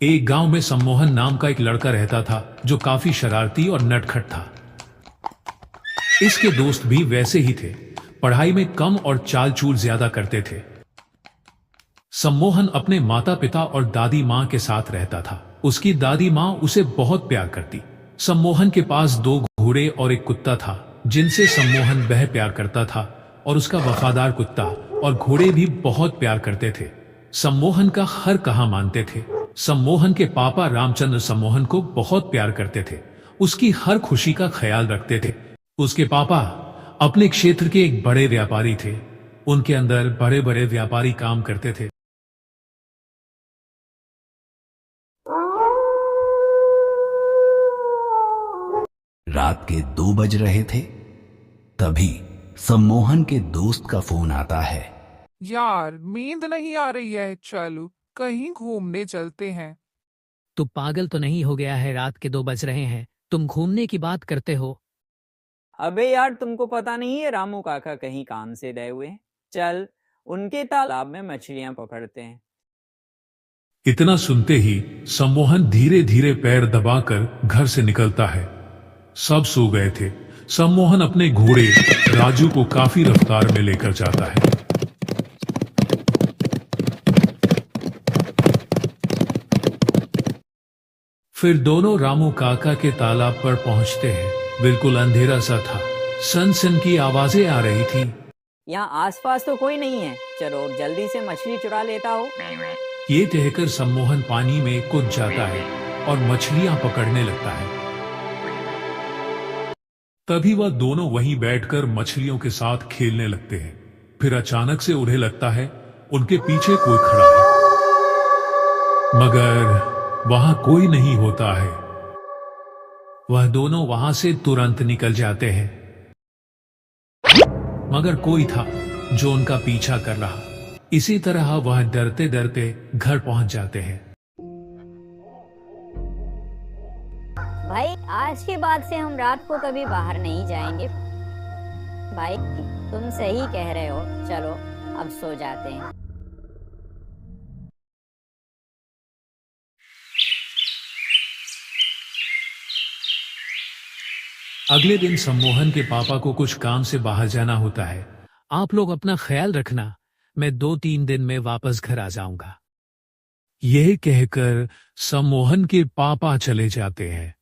एक गांव में सम्मोहन नाम का एक लड़का रहता था जो काफी शरारती और नटखट था। इसके दोस्त भी वैसे ही थे, पढ़ाई में कम और चाल चूल ज्यादा करते थे। सम्मोहन अपने माता पिता और दादी माँ के साथ रहता था। उसकी दादी माँ उसे बहुत प्यार करती। सम्मोहन के पास 2 घोड़े और एक कुत्ता था जिनसे सम्मोहन बेहद प्यार करता था, और उसका वफादार कुत्ता और घोड़े भी बहुत प्यार करते थे। सम्मोहन का हर कहा मानते थे। सम्मोहन के पापा रामचंद्र सम्मोहन को बहुत प्यार करते थे, उसकी हर खुशी का ख्याल रखते थे। उसके पापा अपने क्षेत्र के एक बड़े व्यापारी थे। उनके अंदर बड़े बड़े व्यापारी काम करते थे। रात के 2 बज रहे थे, तभी सम्मोहन के दोस्त का फोन आता है। यार नींद नहीं आ रही है, चलो कहीं घूमने चलते हैं। तू पागल तो नहीं हो गया है? रात के 2 बज रहे हैं, तुम घूमने की बात करते हो? अबे यार, तुमको पता नहीं है रामू काका कहीं काम से गए हुए हैं। चल उनके तालाब में मछलियां पकड़ते हैं। इतना सुनते ही सम्मोहन धीरे धीरे पैर दबाकर घर से निकलता है। सब सो गए थे। सम्मोहन अपने घोड़े राजू को काफी रफ्तार में लेकर जाता है। फिर दोनों रामू काका के तालाब पर पहुंचते हैं। बिल्कुल अंधेरा सा था, सन की आवाजें आ रही थी। यहाँ आसपास तो कोई नहीं है, चलो जल्दी से मछली चुरा लेता हो। ये कहकर सम्मोहन पानी में कूद जाता है और मछलियां पकड़ने लगता है। तभी वह दोनों वहीं बैठकर मछलियों के साथ खेलने लगते हैं। फिर अचानक से उन्हें लगता है उनके पीछे कोई खड़ा है, मगर वहां कोई नहीं होता है। वह दोनों वहां से तुरंत निकल जाते हैं, मगर कोई था जो उनका पीछा कर रहा। इसी तरह वह डरते डरते घर पहुंच जाते हैं। भाई आज के बाद से हम रात को कभी बाहर नहीं जाएंगे। भाई तुम सही कह रहे हो, चलो अब सो जाते हैं। अगले दिन सम्मोहन के पापा को कुछ काम से बाहर जाना होता है। आप लोग अपना ख्याल रखना, मैं 2-3 दिन में वापस घर आ जाऊंगा। यह कहकर सम्मोहन के पापा चले जाते हैं।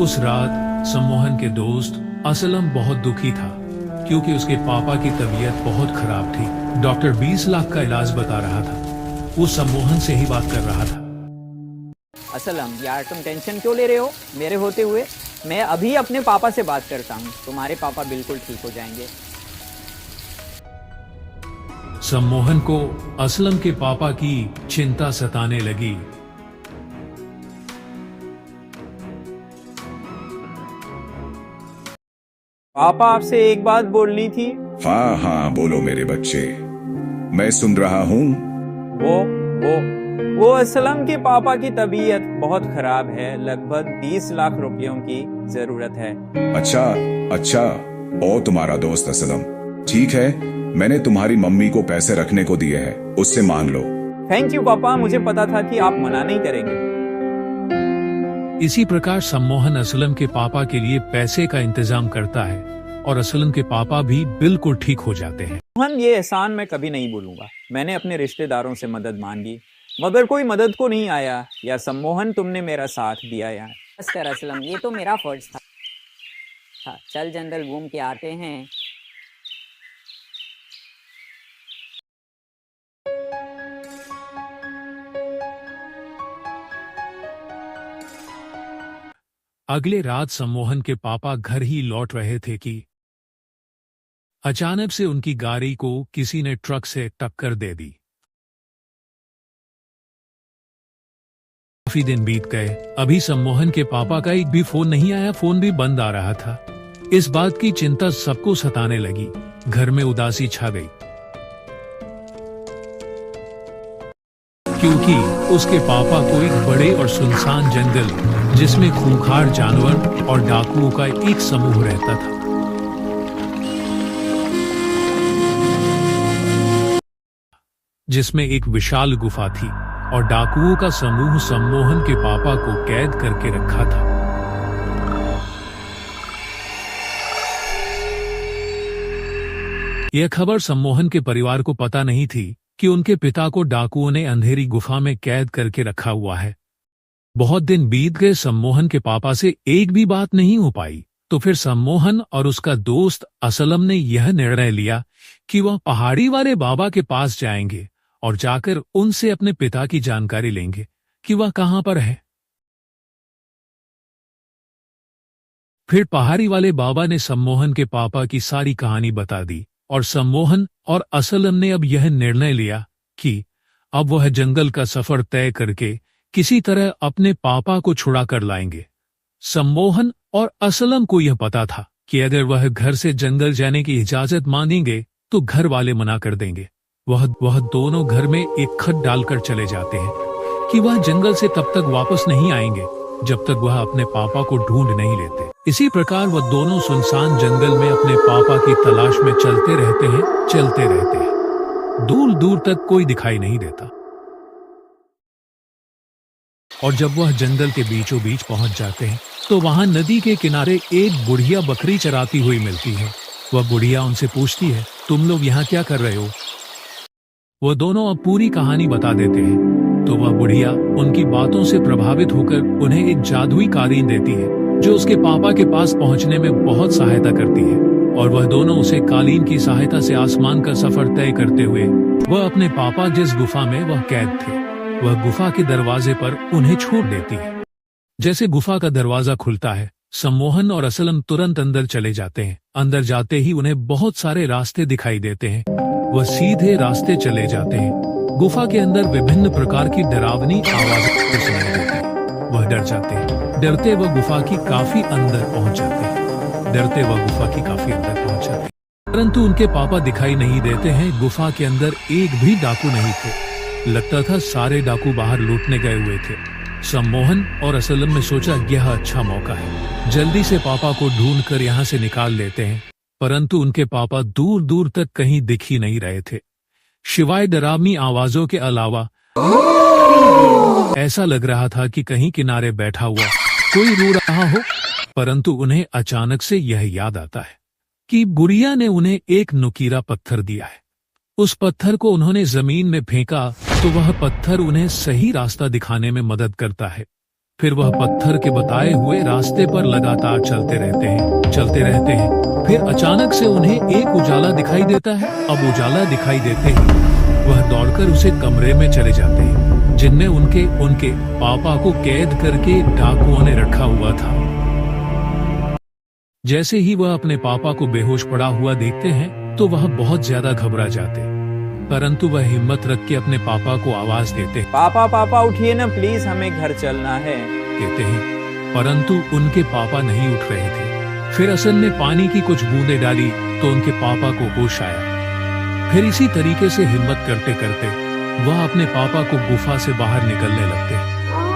उस रात सम्मोहन के दोस्त असलम बहुत दुखी था, क्योंकि उसके पापा की तबीयत बहुत खराब थी। डॉक्टर 20 लाख का इलाज बता रहा था। वो सम्मोहन से ही बात कर रहा था। असलम यार, तुम टेंशन क्यों ले रहे हो मेरे होते हुए? मैं अभी अपने पापा से बात करता हूँ, तुम्हारे पापा बिल्कुल ठीक हो जाएंगे। सम्मोहन को असलम के पापा की चिंता सताने लगी। पापा आपसे एक बात बोलनी थी। हाँ हाँ बोलो मेरे बच्चे, मैं सुन रहा हूँ। वो असलम के पापा की तबीयत बहुत खराब है, लगभग 20 लाख रुपयों की जरूरत है। अच्छा अच्छा, ओ तुम्हारा दोस्त असलम, ठीक है, मैंने तुम्हारी मम्मी को पैसे रखने को दिए हैं, उससे मांग लो। थैंक यू पापा, मुझे पता था कि आप मना नहीं करेंगे। इसी प्रकार सम्मोहन असलम के पापा के लिए पैसे का इंतजाम करता है और असलम के पापा भी बिल्कुल ठीक हो जाते हैं। मोहन, ये एहसान मैं कभी नहीं भूलूंगा। मैंने अपने रिश्तेदारों से मदद मांगी, मगर कोई मदद को नहीं आया। या सम्मोहन, तुमने मेरा साथ दिया यार। बस कर असलम, ये तो मेरा फर्ज था। चल जंगल घूम के आते हैं। अगले रात सम्मोहन के पापा घर ही लौट रहे थे कि अचानक से उनकी गाड़ी को किसी ने ट्रक से टक्कर दे दी। काफी दिन बीत गए, अभी सम्मोहन के पापा का एक भी फोन नहीं आया, फोन भी बंद आ रहा था। इस बात की चिंता सबको सताने लगी, घर में उदासी छा गई, क्योंकि उसके पापा को एक बड़े और सुनसान जंगल जिसमें खूंखार जानवर और डाकुओं का एक समूह रहता था। जिसमें एक विशाल गुफा थी और डाकुओं का समूह सम्मोहन के पापा को कैद करके रखा था। यह खबर सम्मोहन के परिवार को पता नहीं थी कि उनके पिता को डाकुओं ने अंधेरी गुफा में कैद करके रखा हुआ है। बहुत दिन बीत गए, सम्मोहन के पापा से एक भी बात नहीं हो पाई। तो फिर सम्मोहन और उसका दोस्त असलम ने यह निर्णय लिया कि वह पहाड़ी वाले बाबा के पास जाएंगे और जाकर उनसे अपने पिता की जानकारी लेंगे कि वह कहां पर है। फिर पहाड़ी वाले बाबा ने सम्मोहन के पापा की सारी कहानी बता दी और सम्मोहन और असलम ने अब यह निर्णय लिया कि अब वह जंगल का सफर तय करके किसी तरह अपने पापा को छुड़ा कर लाएंगे। सम्मोहन और असलम को यह पता था कि अगर वह घर से जंगल जाने की इजाजत मांगेंगे तो घर वाले मना कर देंगे। वह दोनों घर में एक खत डालकर चले जाते हैं कि वह जंगल से तब तक वापस नहीं आएंगे जब तक वह अपने पापा को ढूंढ नहीं लेते। इसी प्रकार वह दोनों सुनसान जंगल में अपने पापा की तलाश में चलते रहते हैं। दूर दूर तक कोई दिखाई नहीं देता और जब वह जंगल के बीचों बीच पहुंच जाते हैं तो वहां नदी के किनारे एक बुढ़िया बकरी चराती हुई मिलती है। वह बुढ़िया उनसे पूछती है, तुम लोग यहाँ क्या कर रहे हो? वह दोनों अब पूरी कहानी बता देते हैं। तो वह बुढ़िया उनकी बातों से प्रभावित होकर उन्हें एक जादुई कालीन देती है जो उसके पापा के पास पहुंचने में बहुत सहायता करती है और वह दोनों उसे कालीन की सहायता से आसमान का सफर तय करते हुए वह अपने पापा जिस गुफा में वह कैद थे वह गुफा के दरवाजे पर उन्हें छोड़ देती है। जैसे गुफा का दरवाजा खुलता है, सम्मोहन और असलम तुरंत अंदर चले जाते हैं। अंदर जाते ही उन्हें बहुत सारे रास्ते दिखाई देते हैं। वह सीधे रास्ते चले जाते हैं। गुफा के अंदर विभिन्न प्रकार की डरावनी आवाजें सुनाई देती हैं। वह डर जाते हैं। डरते वह गुफा की काफी अंदर पहुंच जाते हैं। परंतु उनके पापा दिखाई नहीं देते हैं। गुफा के अंदर एक भी डाकू नहीं थे। लगता था सारे डाकू बाहर लूटने गए हुए थे। सम्मोहन और असलम ने सोचा यह अच्छा मौका है, जल्दी से पापा को ढूंढकर यहाँ से निकाल लेते हैं। परंतु उनके पापा दूर दूर तक कहीं दिख ही नहीं रहे थे, शिवाय डरावनी आवाजों के अलावा। ऐसा लग रहा था कि कहीं किनारे बैठा हुआ कोई रो रहा हो। परंतु उन्हें अचानक से यह याद आता है कि बुढ़िया ने उन्हें एक नुकीला पत्थर दिया है। उस पत्थर को उन्होंने जमीन में फेंका तो वह पत्थर उन्हें सही रास्ता दिखाने में मदद करता है। फिर वह पत्थर के बताए हुए रास्ते पर लगातार चलते रहते हैं। फिर अचानक से उन्हें एक उजाला दिखाई देता है। अब उजाला दिखाई देते ही वह दौड़कर उसे कमरे में चले जाते हैं जिनमें उनके पापा को कैद करके डाकुओं ने रखा हुआ था। जैसे ही वह अपने पापा को बेहोश पड़ा हुआ देखते हैं तो वह बहुत ज्यादा घबरा जाते, परंतु वह हिम्मत रख के अपने पापा को आवाज देते हैं, पापा उठिए ना प्लीज, हमें घर चलना है, कहते हैं। परंतु उनके पापा नहीं उठ रहे थे। फिर असल ने पानी की कुछ बूंदें डाली तो उनके पापा को होश आया। फिर इसी तरीके से हिम्मत करते करते वह अपने पापा को गुफा से बाहर निकलने लगते।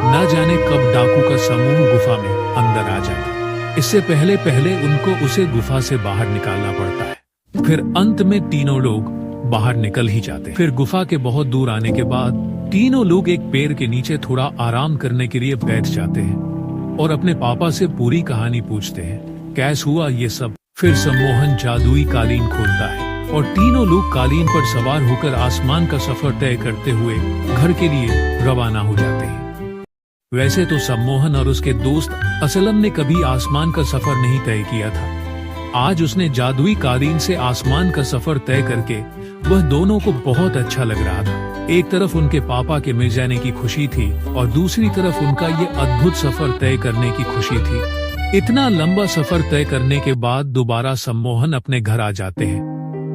न जाने कब डाकू का समूह गुफा में अंदर आ जाता। इससे पहले उनको उसे गुफा से बाहर निकालना पड़ता है। फिर अंत में तीनों लोग बाहर निकल ही जाते। फिर गुफा के बहुत दूर आने के बाद तीनों लोग एक पेड़ के नीचे थोड़ा आराम करने के लिए बैठ जाते हैं और अपने पापा से पूरी कहानी पूछते हैं, कैसे हुआ ये सब। फिर सम्मोहन जादुई कालीन खोलता है और तीनों लोग कालीन पर सवार होकर आसमान का सफर तय करते हुए घर के लिए रवाना हो जाते हैं। वैसे तो सम्मोहन और उसके दोस्त असलम ने कभी आसमान का सफर नहीं तय किया था। आज उसने जादुई कालीन से आसमान का सफर तय करके वह दोनों को बहुत अच्छा लग रहा था। एक तरफ उनके पापा के मिल जाने की खुशी थी और दूसरी तरफ उनका ये अद्भुत सफर तय करने की खुशी थी। इतना लंबा सफर तय करने के बाद दोबारा सम्मोहन अपने घर आ जाते हैं।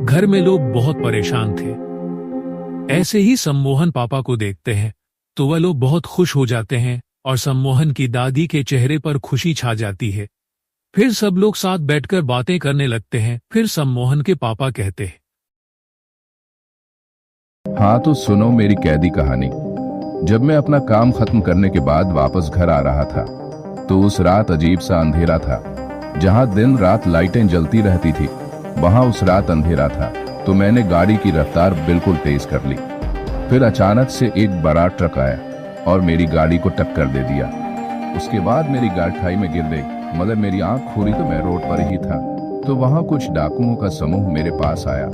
घर में लोग बहुत परेशान थे। ऐसे ही सम्मोहन पापा को देखते हैं तो वह लोग बहुत खुश हो जाते हैं और सम्मोहन की दादी के चेहरे पर खुशी छा जाती है। फिर सब लोग साथ बैठकर बातें करने लगते हैं। फिर सम्मोहन के पापा कहते हैं, हाँ तो सुनो मेरी कैदी कहानी। जब मैं अपना काम खत्म करने के बाद वापस घर आ रहा था तो उस रात अजीब सा अंधेरा था। जहां दिन रात लाइटें जलती रहती थी वहां उस रात अंधेरा था। तो मैंने गाड़ी की रफ्तार बिल्कुल तेज कर ली। फिर अचानक से एक बड़ा ट्रक आया और मेरी गाड़ी को टक्कर दे दिया। उसके बाद मेरी गाड़ी खाई में गिर गई। मगर मेरी आंख खुली तो मैं रोड पर ही था। तो वहां कुछ डाकुओं का समूह मेरे पास आया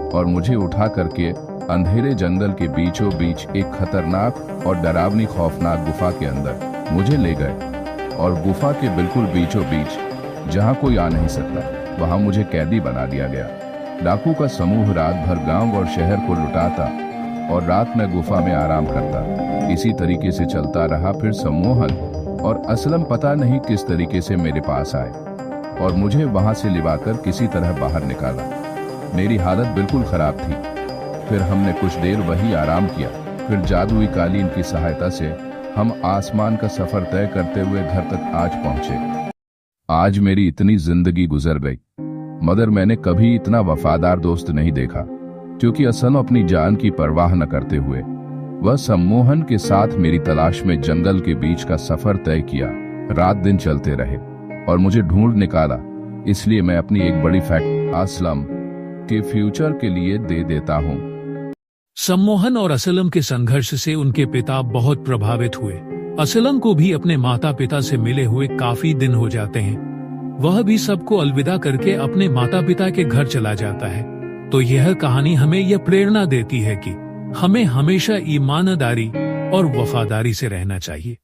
और मुझे उठा करके अंधेरे जंगल के बीचों बीच एक खतरनाक और डरावनी खौफनाक गुफा के अंदर मुझे ले गए। और गुफा के बिल्कुल बीचों बीच जहां कोई आ नहीं सकता वहां मुझे कैदी बना दिया गया। डाकू का समूह रात भर गांव और शहर को लुटाता और रात में गुफा में आराम करता। इसी तरीके से चलता रहा। फिर सम्मोहन और असलम पता नहीं किस तरीके से मेरे पास आए और मुझे वहां से लिवाकर किसी तरह बाहर निकाला। मेरी हालत बिल्कुल खराब थी। फिर हमने कुछ देर वही आराम किया। फिर जादुई कालीन की सहायता से हम आसमान का सफर तय करते हुए घर तक आज पहुंचे। आज मेरी इतनी जिंदगी गुजर गई मगर मैंने कभी इतना वफादार दोस्त नहीं देखा। क्योंकि असलम अपनी जान की परवाह न करते हुए वह सम्मोहन के साथ मेरी तलाश में जंगल के बीच का सफर तय किया। रात दिन चलते रहे और मुझे ढूंढ निकाला। इसलिए मैं अपनी एक बड़ी फैक्ट्री असलम के फ्यूचर के लिए दे देता हूँ। सम्मोहन और असलम के संघर्ष से उनके पिता बहुत प्रभावित हुए। असलम को भी अपने माता पिता से मिले हुए काफी दिन हो जाते हैं। वह भी सबको अलविदा करके अपने माता पिता के घर चला जाता है। तो यह कहानी हमें यह प्रेरणा देती है कि हमें हमेशा ईमानदारी और वफादारी से रहना चाहिए।